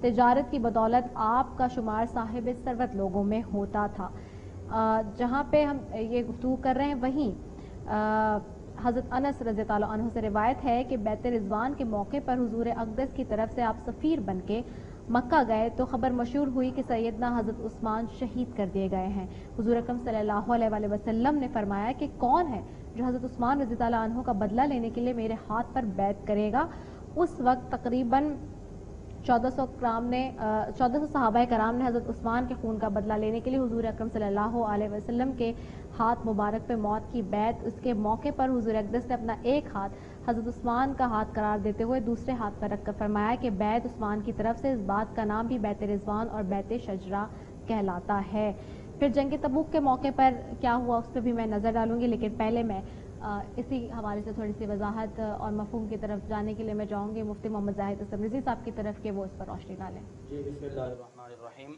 تجارت کی بدولت آپ کا شمار صاحب ثروت لوگوں میں ہوتا تھا۔ جہاں پہ ہم یہ گفتگو کر رہے ہیں وہیں حضرت انس رضی اللہ عنہ سے روایت ہے کہ بیت رضوان کے موقع پر حضور اقدس کی طرف سے آپ سفیر بن کے مکہ گئے تو خبر مشہور ہوئی کہ سیدنا حضرت عثمان شہید کر دیے گئے ہیں۔ حضور اکرم صلی اللہ علیہ وآلہ وسلم نے فرمایا کہ کون ہے جو حضرت عثمان رضی اللہ عنہ کا بدلہ لینے کے لیے میرے ہاتھ پر بیعت کرے گا۔ اس وقت تقریباً 1400 صحابہ کرام نے حضرت عثمان کے خون کا بدلہ لینے کے لیے حضور اکرم صلی اللہ علیہ وسلم کے ہاتھ مبارک پہ موت کی بیعت۔ اس کے موقع پر حضور اقدس نے اپنا ایک ہاتھ حضرت عثمان کا ہاتھ قرار دیتے ہوئے دوسرے ہاتھ پر رکھ کر فرمایا کہ بیعت عثمان کی طرف سے، اس بات کا نام بھی بیت رضوان اور بیت شجرہ کہلاتا ہے۔ پھر جنگ تبوک کے موقع پر کیا ہوا اس پہ بھی میں نظر ڈالوں گی، لیکن پہلے میں اسی حوالے سے تھوڑی سی وضاحت اور مفہوم کی طرف جانے کے لیے میں چاہوں گی مفتی محمد زاہد تبریزی صاحب کی طرف کہ وہ اس پر روشنی ڈالیں۔ جی بسم اللہ الرحمن الرحیم۔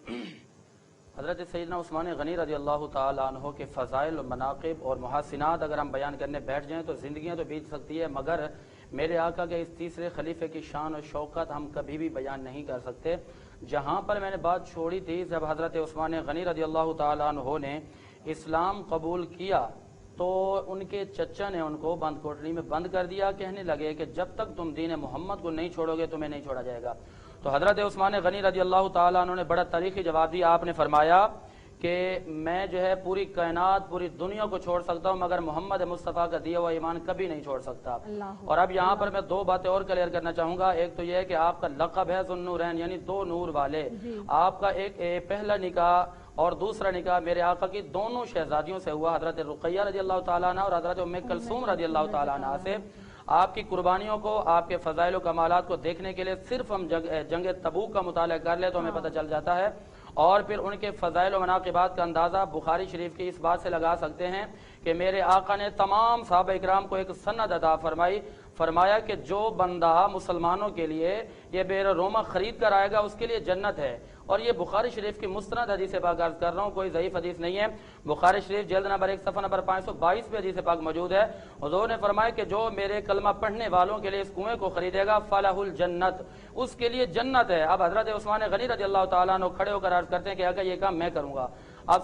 حضرت سیدنا عثمان غنی رضی اللہ تعالیٰ عنہ کے فضائل و مناقب اور محاسنات اگر ہم بیان کرنے بیٹھ جائیں تو زندگیاں تو بیت سکتی ہے، مگر میرے آقا کے اس تیسرے خلیفے کی شان اور شوکت ہم کبھی بھی بیان نہیں کر سکتے۔ جہاں پر میں نے بات چھوڑی تھی، جب حضرت عثمان غنی رضی اللہ تعالیٰ عنہ نے اسلام قبول کیا تو ان کے چچا نے ان کو بند کوٹری میں بند کر دیا، کہنے لگے کہ جب تک تم دین محمد کو نہیں چھوڑو گے تمہیں نہیں چھوڑا جائے گا۔ تو حضرت عثمان غنی رضی اللہ تعالیٰ عنہ نے بڑا تاریخی جواب دیا۔ آپ نے فرمایا کہ میں جو ہے پوری کائنات پوری دنیا کو چھوڑ سکتا ہوں مگر محمد مصطفیٰ کا دیا ہوا ایمان کبھی نہیں چھوڑ سکتا۔ اور اب یہاں پر میں دو باتیں اور کلیئر کرنا چاہوں گا۔ ایک تو یہ ہے کہ آپ کا لقب ہے ذو النورین، یعنی دو نور والے۔ آپ کا ایک پہلا نکاح اور دوسرا نکاح میرے آقا کی دونوں شہزادیوں سے ہوا، حضرت رقیہ رضی اللہ تعالیٰ عنہ اور حضرت ام کلثوم رضی اللہ تعالیٰ عنہ سے۔ آپ کی قربانیوں کو، آپ کے فضائل و کمالات کو دیکھنے کے لیے صرف ہم جنگ تبوک کا مطالعہ کر لیں تو ہمیں پتہ چل جاتا ہے، اور پھر ان کے فضائل و مناقبات کا اندازہ بخاری شریف کی اس بات سے لگا سکتے ہیں کہ میرے آقا نے تمام صحابہ اکرام کو ایک سند عطا فرمایا کہ جو بندہ مسلمانوں کے لیے یہ بیر رومہ خرید کر آئے گا اس کے لیے جنت ہے۔ اور یہ بخاری شریف کی مستند حدیث پاک عرض کر رہا ہوں، کوئی ضعیف حدیث نہیں ہے۔ بخاری شریف جلد نمبر 1 صفحہ نمبر 522 پہ حدیث پاک موجود ہے۔ حضور نے فرمایا کہ جو میرے کلمہ پڑھنے والوں کے لیے اس کنویں کو خریدے گا فلاح الجنت، اس کے لیے جنت ہے۔ اب حضرت عثمان غنی رضی اللہ تعالیٰ عنہ کھڑے ہو کر عرض کرتے ہیں کہ اگر یہ کام میں کروں گا، اب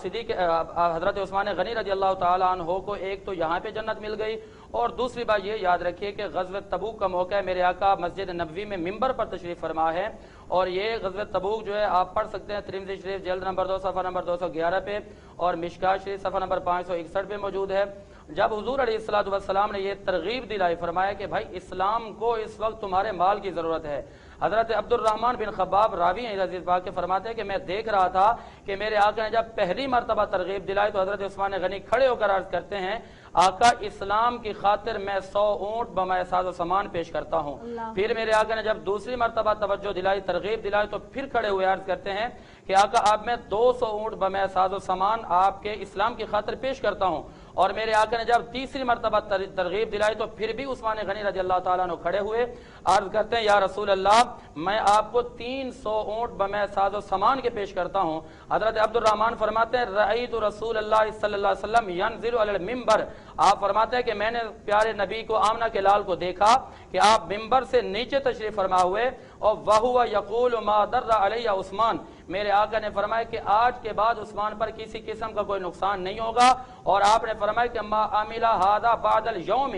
حضرت عثمان غنی رضی اللہ تعالیٰ عنہ کو ایک تو یہاں پہ جنت مل گئی، اور دوسری بات یہ یاد رکھیے کہ غزوہ تبوک کا موقع ہے، میرے آقا مسجد نبوی میں ممبر پر تشریف فرما ہے، اور یہ غزوہ تبوک جو ہے آپ پڑھ سکتے ہیں ترمذی شریف جلد نمبر 2 صفحہ نمبر 211 پہ، اور مشکات شریف صفحہ نمبر 561 پہ موجود ہے۔ جب حضور علیہ الصلوۃ والسلام نے یہ ترغیب دلائی، فرمایا کہ بھائی اسلام کو اس وقت تمہارے مال کی ضرورت ہے۔ حضرت عبد الرحمن بن خباب راوی ہیں عزیز پاک کے، فرماتے ہیں کہ میں دیکھ رہا تھا کہ میرے آقا نے جب پہلی مرتبہ ترغیب دلائی تو حضرت عثمان غنی کھڑے ہو کر عرض کرتے ہیں آقا اسلام کی خاطر میں 100 اونٹ بمائے ساز و سامان پیش کرتا ہوں۔ پھر میرے آقا نے جب دوسری مرتبہ توجہ دلائی، ترغیب دلائی، تو پھر کھڑے ہوئے عرض کرتے ہیں کہ آقا اب میں 200 اونٹ بمائے ساز و سامان آپ کے اسلام کی خاطر پیش کرتا ہوں۔ اور میرے آقا نے جب تیسری مرتبہ ترغیب دلائی تو پھر بھی عثمان غنی رضی اللہ تعالیٰ عنہ کھڑے ہوئے، عرض کرتے ہیں یا رسول اللہ میں آپ کو 300 اونٹ بمائے ساز و سامان کے پیش کرتا ہوں۔ حضرت عبد الرحمن فرماتے ہیں رأیت رسول اللہ صلی اللہ علیہ وسلم ینزل علی المنبر، آپ فرماتے ہیں کہ میں نے پیارے نبی کو آمنہ کے لال کو دیکھا کہ آپ ممبر سے نیچے تشریف فرما ہوئے، اور وَهُوَ يَقُولُ مَا دَرَّ عَلَيَّ عثمان، میرے آقا نے فرمایا کہ آج کے بعد عثمان پر کسی قسم کا کوئی نقصان نہیں ہوگا، اور آپ نے فرمایا کہ ما عمل هذا بعد اليوم،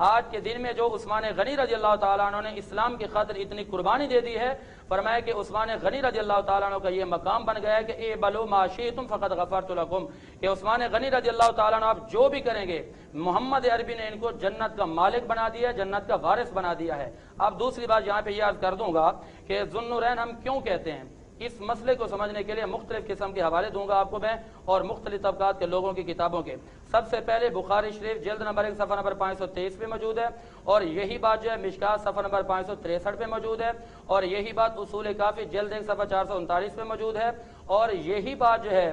آج کے دن میں جو عثمان غنی رضی اللہ تعالیٰ عنہ نے اسلام کی خاطر اتنی قربانی دے دی ہے، فرمایا کہ عثمان غنی رضی اللہ تعالیٰ عنہ کا یہ مقام بن گیا ہے کہ اعملوا ما شئتم فقد غفرت لكم، کہ عثمان غنی رضی اللہ تعالیٰ عنہ آپ جو بھی کریں گے محمد عربی نے ان کو جنت کا مالک بنا دیا، جنت کا وارث بنا دیا ہے۔ اب دوسری بات یہاں پہ یہ عرض کر دوں گا کہ ذو النورین ہم کیوں کہتے ہیں، اس مسئلے کو سمجھنے کے لیے مختلف قسم کے حوالے دوں گا آپ کو میں، اور مختلف طبقات کے لوگوں کی کتابوں کے۔ سب سے پہلے بخاری شریف جلد نمبر 1 صفحہ نمبر 523 پہ موجود ہے، اور یہی بات جو ہے مشکات صفحہ نمبر 563 پہ موجود ہے، اور یہی بات اصول کافی جلد 1 صفحہ 439 پہ موجود ہے، اور یہی بات جو ہے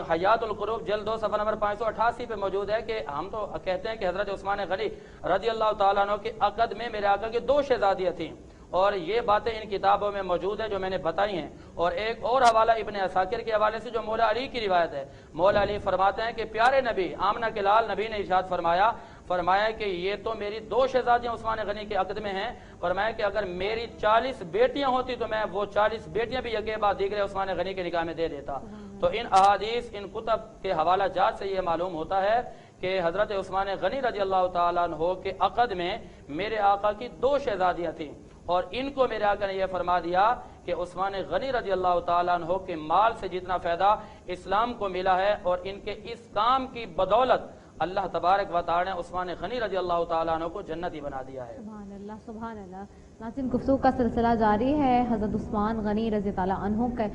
حیات القلوب جلد 2 صفحہ نمبر 588 پہ موجود ہے کہ ہم تو کہتے ہیں کہ حضرت عثمان غنی رضی اللہ تعالیٰ عنہ کے عقد میں میرے آقا کی 2 شہزادیاں تھیں، اور یہ باتیں ان کتابوں میں موجود ہیں جو میں نے بتائی ہیں۔ اور ایک اور حوالہ ابن عساکر کے حوالے سے جو مولا علی کی روایت ہے، مولا علی فرماتے ہیں کہ پیارے نبی آمنہ کے لال نبی نے ارشاد فرمایا فرمایا کہ یہ تو میری 2 شہزادیاں عثمان غنی کے عقد میں ہیں، فرمایا کہ اگر میری 40 بیٹیاں ہوتی تو میں وہ 40 بیٹیاں بھی یکے بعد دیگر عثمان غنی کے نکاح میں دے دیتا۔ تو ان احادیث، ان کتب کے حوالہ جات سے یہ معلوم ہوتا ہے کہ حضرت عثمان غنی رضی اللہ تعالیٰ عنہ کے عقد میں میرے آقا کی 2 شہزادیاں تھیں، اور ان کو میرے آقا نے یہ فرما دیا کہ عثمان غنی رضی اللہ تعالیٰ عنہ کے مال سے جتنا فائدہ اسلام کو ملا ہے، اور ان کے اس کام کی بدولت اللہ تبارک و تعالی نے عثمان غنی رضی اللہ تعالیٰ عنہ کو جنتی بنا دیا ہے۔ سبحان اللہ، سبحان اللہ۔ ناظرین، گفتگو کا سلسلہ جاری ہے، حضرت عثمان غنی رضی اللہ عنہ کے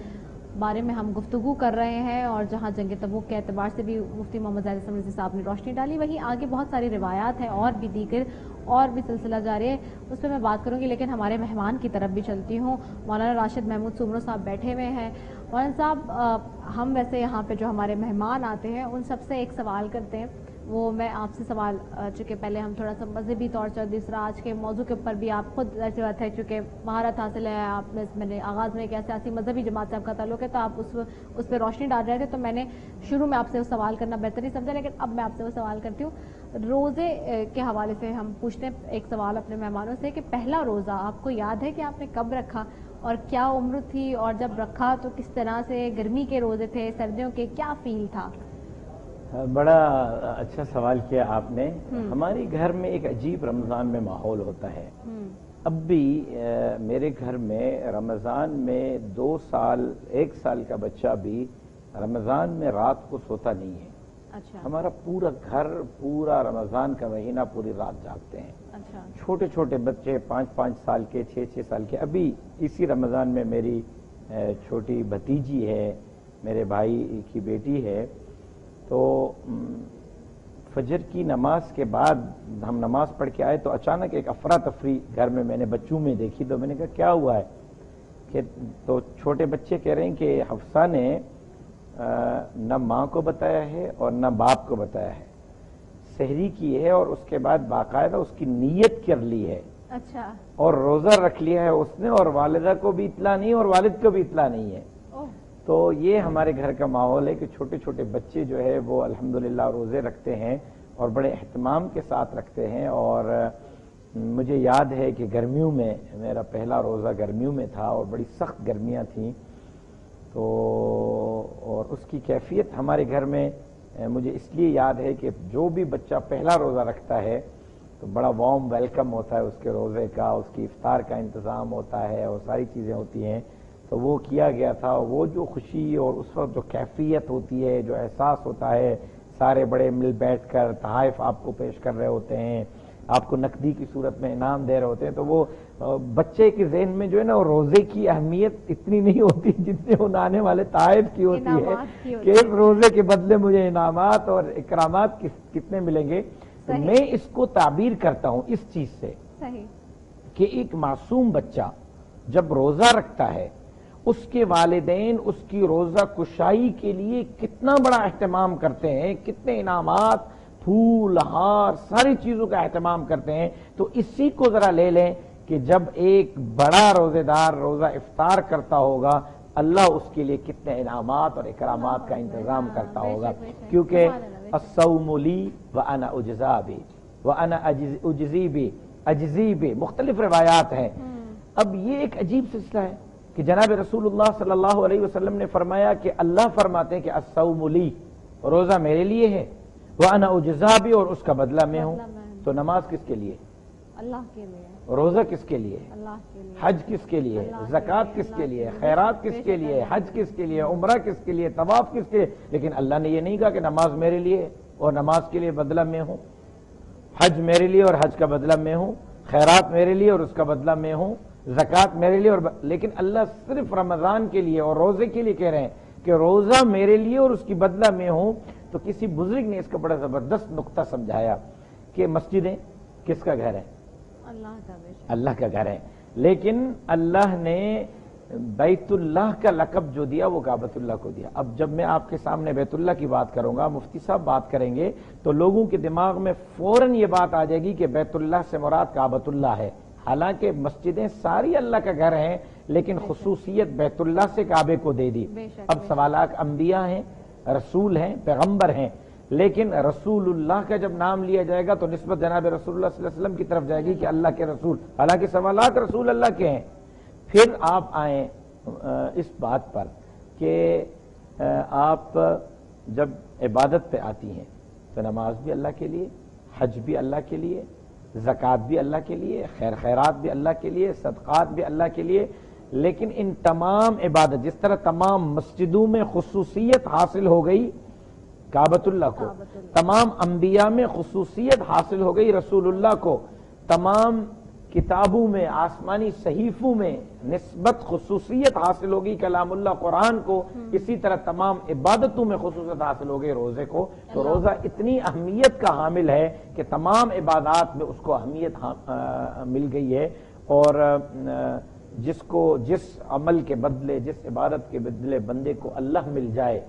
بارے میں ہم گفتگو کر رہے ہیں، اور جہاں جنگ تبوک کے اعتبار سے بھی مفتی محمد زاہد حسن رضوی صاحب نے روشنی ڈالی، وہیں آگے بہت ساری روایات ہیں اور بھی دیگر اور بھی سلسلہ جاری ہے، اس پہ میں بات کروں گی، لیکن ہمارے مہمان کی طرف بھی چلتی ہوں۔ مولانا راشد محمود سومرو صاحب بیٹھے ہوئے ہیں۔ مولانا صاحب، ہم ویسے یہاں پہ جو ہمارے مہمان آتے ہیں ان سب سے ایک سوال کرتے ہیں، وہ میں آپ سے سوال چونکہ پہلے ہم تھوڑا سا مذہبی طور سے، دوسرا آج کے موضوع کے اوپر بھی آپ خود ایسی بات ہے چونکہ مہارت حاصل ہے، آپ میں نے آغاز میں کیا سیاسی مذہبی جماعت سے آپ کا تعلق ہے، تو آپ اس پہ روشنی ڈال رہے تھے، تو میں نے شروع میں آپ سے وہ سوال کرنا بہتر نہیں سمجھا، لیکن اب میں آپ سے وہ سوال کرتی ہوں۔ روزے کے حوالے سے ہم پوچھتے ہیں ایک سوال اپنے مہمانوں سے کہ پہلا روزہ آپ کو یاد ہے کہ آپ نے کب رکھا اور کیا عمر تھی، اور جب رکھا تو کس طرح سے، گرمی کے روزے تھے، سردیوں کے، کیا فیل تھا؟ بڑا اچھا سوال کیا آپ نے۔ ہمارے گھر میں ایک عجیب رمضان میں ماحول ہوتا ہے۔ اب بھی میرے گھر میں رمضان میں 2 سال 1 سال کا بچہ بھی رمضان میں رات کو سوتا نہیں ہے۔ اچھا۔ ہمارا پورا گھر پورا رمضان کا مہینہ پوری رات جاگتے ہیں۔ اچھا۔ چھوٹے چھوٹے بچے 5-5 سال کے، 6-6 سال کے۔ ابھی اسی رمضان میں میری چھوٹی بھتیجی ہے، میرے بھائی کی بیٹی ہے، تو فجر کی نماز کے بعد ہم نماز پڑھ کے آئے تو اچانک ایک افراتفری گھر میں نے بچوں میں دیکھی، تو میں نے کہا کیا ہوا ہے؟ کہ تو چھوٹے بچے کہہ رہے ہیں کہ حفصہ نے نہ ماں کو بتایا ہے اور نہ باپ کو بتایا ہے، سحری کی ہے اور اس کے بعد باقاعدہ اس کی نیت کر لی ہے، اچھا، اور روزہ رکھ لیا ہے اس نے، اور والدہ کو بھی اطلاع نہیں اور والد کو بھی اطلاع نہیں ہے۔ تو یہ ہمارے گھر کا ماحول ہے کہ چھوٹے چھوٹے بچے جو ہے وہ الحمدللہ روزے رکھتے ہیں اور بڑے اہتمام کے ساتھ رکھتے ہیں۔ اور مجھے یاد ہے کہ گرمیوں میں میرا پہلا روزہ گرمیوں میں تھا اور بڑی سخت گرمیاں تھیں، تو اور اس کی کیفیت ہمارے گھر میں مجھے اس لیے یاد ہے کہ جو بھی بچہ پہلا روزہ رکھتا ہے تو بڑا وارم ویلکم ہوتا ہے اس کے روزے کا، اس کی افطار کا انتظام ہوتا ہے اور ساری چیزیں ہوتی ہیں، تو وہ کیا گیا تھا۔ وہ جو خوشی اور اس وقت جو کیفیت ہوتی ہے، جو احساس ہوتا ہے، سارے بڑے مل بیٹھ کر تحائف آپ کو پیش کر رہے ہوتے ہیں، آپ کو نقدی کی صورت میں انعام دے رہے ہوتے ہیں، تو وہ بچے کے ذہن میں جو ہے نا وہ روزے کی اہمیت اتنی نہیں ہوتی جتنے ان آنے والے تحائف کی ہوتی ہے کہ ایک روزے کے بدلے مجھے انعامات اور اکرامات کتنے ملیں گے۔ تو میں اس کو تعبیر کرتا ہوں اس چیز سے کہ ایک معصوم بچہ جب روزہ رکھتا ہے، اس کے والدین اس کی روزہ کشائی کے لیے کتنا بڑا اہتمام کرتے ہیں، کتنے انعامات، پھول، ہار، ساری چیزوں کا اہتمام کرتے ہیں۔ تو اسی کو ذرا لے لیں کہ جب ایک بڑا روزے دار روزہ افطار کرتا ہوگا، اللہ اس کے لیے کتنے انعامات اور اکرامات کا انتظام کرتا ہوگا، کیونکہ الصوم لی وانا اجزا بہ وانا اجزی بہ، مختلف روایات ہیں۔ اب یہ ایک عجیب سلسلہ ہے کہ جناب رسول اللہ صلی اللہ علیہ وسلم نے فرمایا کہ اللہ فرماتے ہیں کہ الصوم لی، روزہ میرے لیے ہے، وانا اجزا بہ، اور اس کا بدلہ میں ہوں۔ تو نماز کس کے لیے؟ اللہ کے لیے۔ روزہ کس کے لیے؟ اللہ کے لیے۔ حج کس کے لیے؟ زکوٰۃ کس کے لیے؟ خیرات کس کے لیے؟ حج کس کے لیے؟ عمرہ کس کے لیے؟ طواف کس کے لیے؟ لیکن اللہ نے یہ نہیں کہا کہ نماز میرے لیے اور نماز کے لیے بدلہ میں ہوں، حج میرے لیے اور حج کا بدلہ میں ہوں، خیرات میرے لیے اور اس کا بدلہ میں ہوں، زکوٰۃ میرے لیے، اور لیکن اللہ صرف رمضان کے لیے اور روزے کے لیے کہہ رہے ہیں کہ روزہ میرے لیے اور اس کی بدلہ میں ہوں۔ تو کسی بزرگ نے اس کا بڑا زبردست نقطہ سمجھایا کہ مسجدیں کس کا گھر ہے؟ اللہ کا گھر ہے، لیکن اللہ نے بیت اللہ کا لقب جو دیا وہ کعبۃ اللہ کو دیا۔ اب جب میں آپ کے سامنے بیت اللہ کی بات کروں گا، مفتی صاحب بات کریں گے، تو لوگوں کے دماغ میں فوراً یہ بات آ جائے گی کہ بیت اللہ سے مراد کعبۃ اللہ ہے، حالانکہ مسجدیں ساری اللہ کا گھر ہیں، لیکن خصوصیت بیت اللہ سے کعبے کو دے دی۔ اب سوالات انبیاء ہیں، رسول ہیں، پیغمبر ہیں، لیکن رسول اللہ کا جب نام لیا جائے گا تو نسبت جناب رسول اللہ صلی اللہ علیہ وسلم کی طرف جائے گی کہ اللہ کے رسول، حالانکہ سوالات رسول اللہ کے ہیں۔ پھر آپ آئیں اس بات پر کہ آپ جب عبادت پہ آتی ہیں تو نماز بھی اللہ کے لیے، حج بھی اللہ کے لیے، زکوٰۃ بھی اللہ کے لیے، خیرات بھی اللہ کے لیے، صدقات بھی اللہ کے لیے، لیکن ان تمام عبادت، جس طرح تمام مسجدوں میں خصوصیت حاصل ہو گئی کعبۃ اللہ کو، تمام انبیاء میں خصوصیت حاصل ہو گئی رسول اللہ کو، تمام کتابوں میں، آسمانی صحیفوں میں نسبت خصوصیت حاصل ہوگی کلام اللہ قرآن کو، اسی طرح تمام عبادتوں میں خصوصیت حاصل ہو گئی روزے کو۔ تو روزہ اتنی اہمیت کا حامل ہے کہ تمام عبادات میں اس کو اہمیت مل گئی ہے، اور جس عمل کے بدلے، جس عبادت کے بدلے بندے کو اللہ مل جائے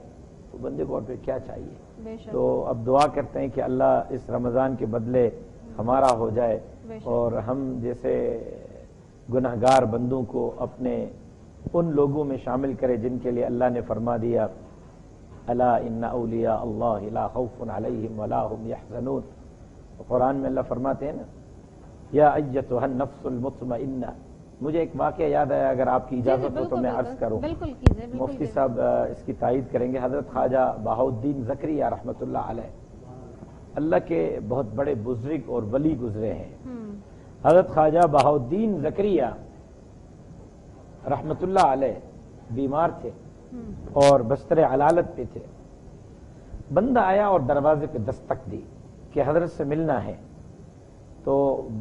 تو بندے کو اور پھر کیا چاہیے۔ تو اب دعا کرتے ہیں کہ اللہ اس رمضان کے بدلے ہمارا ہو جائے، اور ہم جیسے گناہگار بندوں کو اپنے ان لوگوں میں شامل کرے جن کے لیے اللہ نے فرما دیا الا ان اولیاء اللہ لا خوف علیہم ولا هم یحزنون۔ قرآن میں اللہ فرماتے ہیں نا یا ایتھا النفس المطمئنہ۔ مجھے ایک واقعہ یاد آیا، اگر آپ کی اجازت ہو تو میں عرض کروں۔ بالکل کیجئے، مفتی صاحب اس کی تائید کریں گے۔ حضرت خواجہ بہاؤالدین زکریا رحمۃ اللہ علیہ اللہ کے بہت بڑے بزرگ اور ولی گزرے ہیں۔ حضرت خواجہ بہاؤالدین زکریا رحمۃ اللہ علیہ بیمار تھے اور بستر علالت پہ تھے۔ بندہ آیا اور دروازے پہ دستک دی کہ حضرت سے ملنا ہے، تو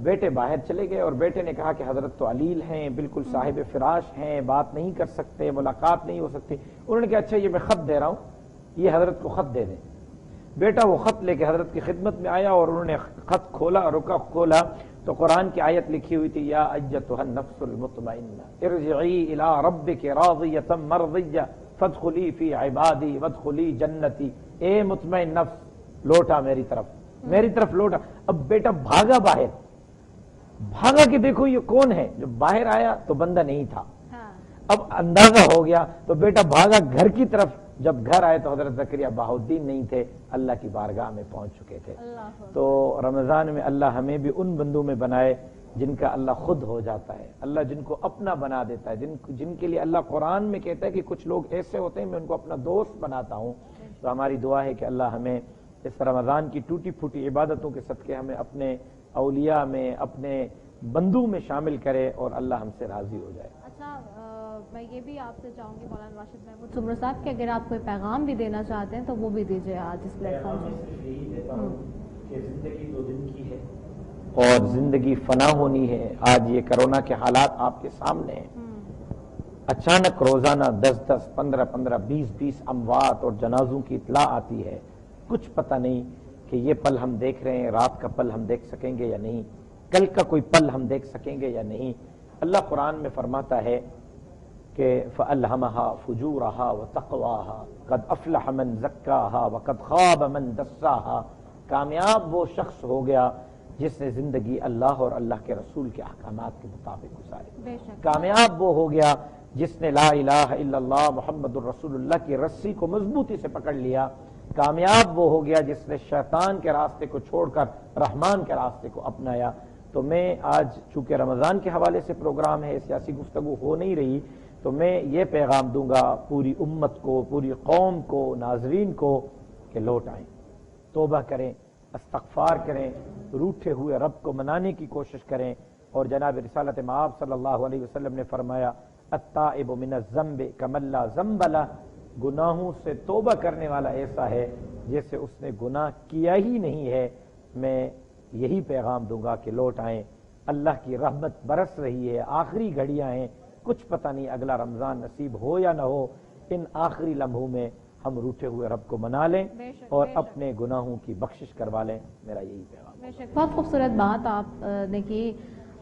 بیٹے باہر چلے گئے، اور بیٹے نے کہا کہ حضرت تو علیل ہیں، بالکل صاحب فراش ہیں، بات نہیں کر سکتے، ملاقات نہیں ہو سکتی۔ انہوں نے کہا اچھا یہ میں خط دے رہا ہوں، یہ حضرت کو خط دے دیں۔ بیٹا وہ خط لے کے حضرت کی خدمت میں آیا، اور انہوں نے خط کھولا، رکا کھولا تو قرآن کی آیت لکھی ہوئی تھی یا ایتھا النفس المطمئنہ ارجعی الی ربک راضیۃ مرضیہ فادخلی فی عبادی وادخلی جنتی۔ اے مطمئن نفس لوٹا میری طرف لوٹا۔ اب بیٹا بھاگا باہر، بھاگا کہ دیکھو یہ کون ہے۔ جب باہر آیا تو بندہ نہیں تھا، اب اندازہ ہو گیا تو بیٹا بھاگا گھر کی طرف۔ جب گھر آئے تو حضرت زکریا بہاؤالدین نہیں تھے، اللہ کی بارگاہ میں پہنچ چکے تھے۔ تو رمضان میں اللہ ہمیں بھی ان بندوں میں بنائے جن کا اللہ خود ہو جاتا ہے، اللہ جن کو اپنا بنا دیتا ہے، جن کے لیے اللہ قرآن میں کہتا ہے کہ کچھ لوگ ایسے ہوتے ہیں میں ان کو اپنا دوست بناتا ہوں۔ تو ہماری دعا ہے کہ اللہ ہمیں اس رمضان کی ٹوٹی پھوٹی عبادتوں کے صدقے ہمیں اپنے اولیاء میں، اپنے بندوں میں شامل کرے اور اللہ ہم سے راضی ہو جائے۔ اچھا، میں یہ بھی آپ سے چاہوں گی مولانا راشد محمود سمرو صاحب کہ اگر آپ کوئی پیغام بھی دینا چاہتے ہیں تو وہ بھی دیجیے آج اس پلیٹ فارم کہ زندگی 2 دن کی ہے اور زندگی فنا ہونی ہے۔ آج یہ کرونا کے حالات آپ کے سامنے ہیں، اچانک روزانہ 10-10 15-15 20-20 اموات اور جنازوں کی اطلاع آتی ہے۔ کچھ پتہ نہیں کہ یہ پل ہم دیکھ رہے ہیں، رات کا پل ہم دیکھ سکیں گے یا نہیں، کل کا کوئی پل ہم دیکھ سکیں گے یا نہیں۔ اللہ قرآن میں فرماتا ہے کہ فَأَلْهَمَهَا فُجُورَهَا وَتَقْوَاهَا قَدْ أَفْلَحَ مَنْ زَكَّاهَا وَقَدْ خَابَ مَنْ دَسَّاهَا۔ کامیاب وہ شخص ہو گیا جس نے زندگی اللہ اور اللہ کے رسول کے احکامات کے مطابق گزاری۔ کامیاب وہ ہو گیا جس نے لا الہ الا اللہ محمد الرسول اللہ کی رسی کو مضبوطی سے پکڑ لیا۔ کامیاب وہ ہو گیا جس نے شیطان کے راستے کو چھوڑ کر رحمان کے راستے کو اپنایا۔ تو میں آج چونکہ رمضان کے حوالے سے پروگرام ہے، سیاسی گفتگو ہو نہیں رہی، تو میں یہ پیغام دوں گا پوری امت کو، پوری قوم کو، ناظرین کو کہ لوٹ آئیں، توبہ کریں، استغفار کریں، روٹھے ہوئے رب کو منانے کی کوشش کریں۔ اور جناب رسالت مآب صلی اللہ علیہ وسلم نے فرمایا التائب من الذنب کمن لا ذنب لہ، گناہوں سے توبہ کرنے والا ایسا ہے جیسے اس نے گناہ کیا ہی نہیں ہے۔ میں یہی پیغام دوں گا کہ لوٹ آئیں، اللہ کی رحمت برس رہی ہے، آخری گھڑیاں ہیں، کچھ پتہ نہیں اگلا رمضان نصیب ہو یا نہ ہو۔ ان آخری لمحوں میں ہم روٹھے ہوئے رب کو منا لیں اور اپنے گناہوں کی بخشش کروا لیں۔ میرا یہی پیغام۔ بہت خوبصورت بات آپ نے کی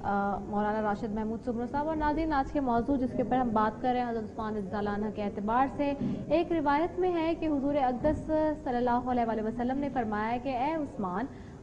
مولانا راشد محمود سمرو صاحب۔ اور ناظرین، آج کے موضوع جس کے اوپر ہم بات کر رہے ہیں حضرت عثمان رضی اللہ عنہ کے اعتبار سے، ایک روایت میں ہے کہ حضور اقدس صلی اللہ علیہ وسلم نے فرمایا کہ اے عثمان،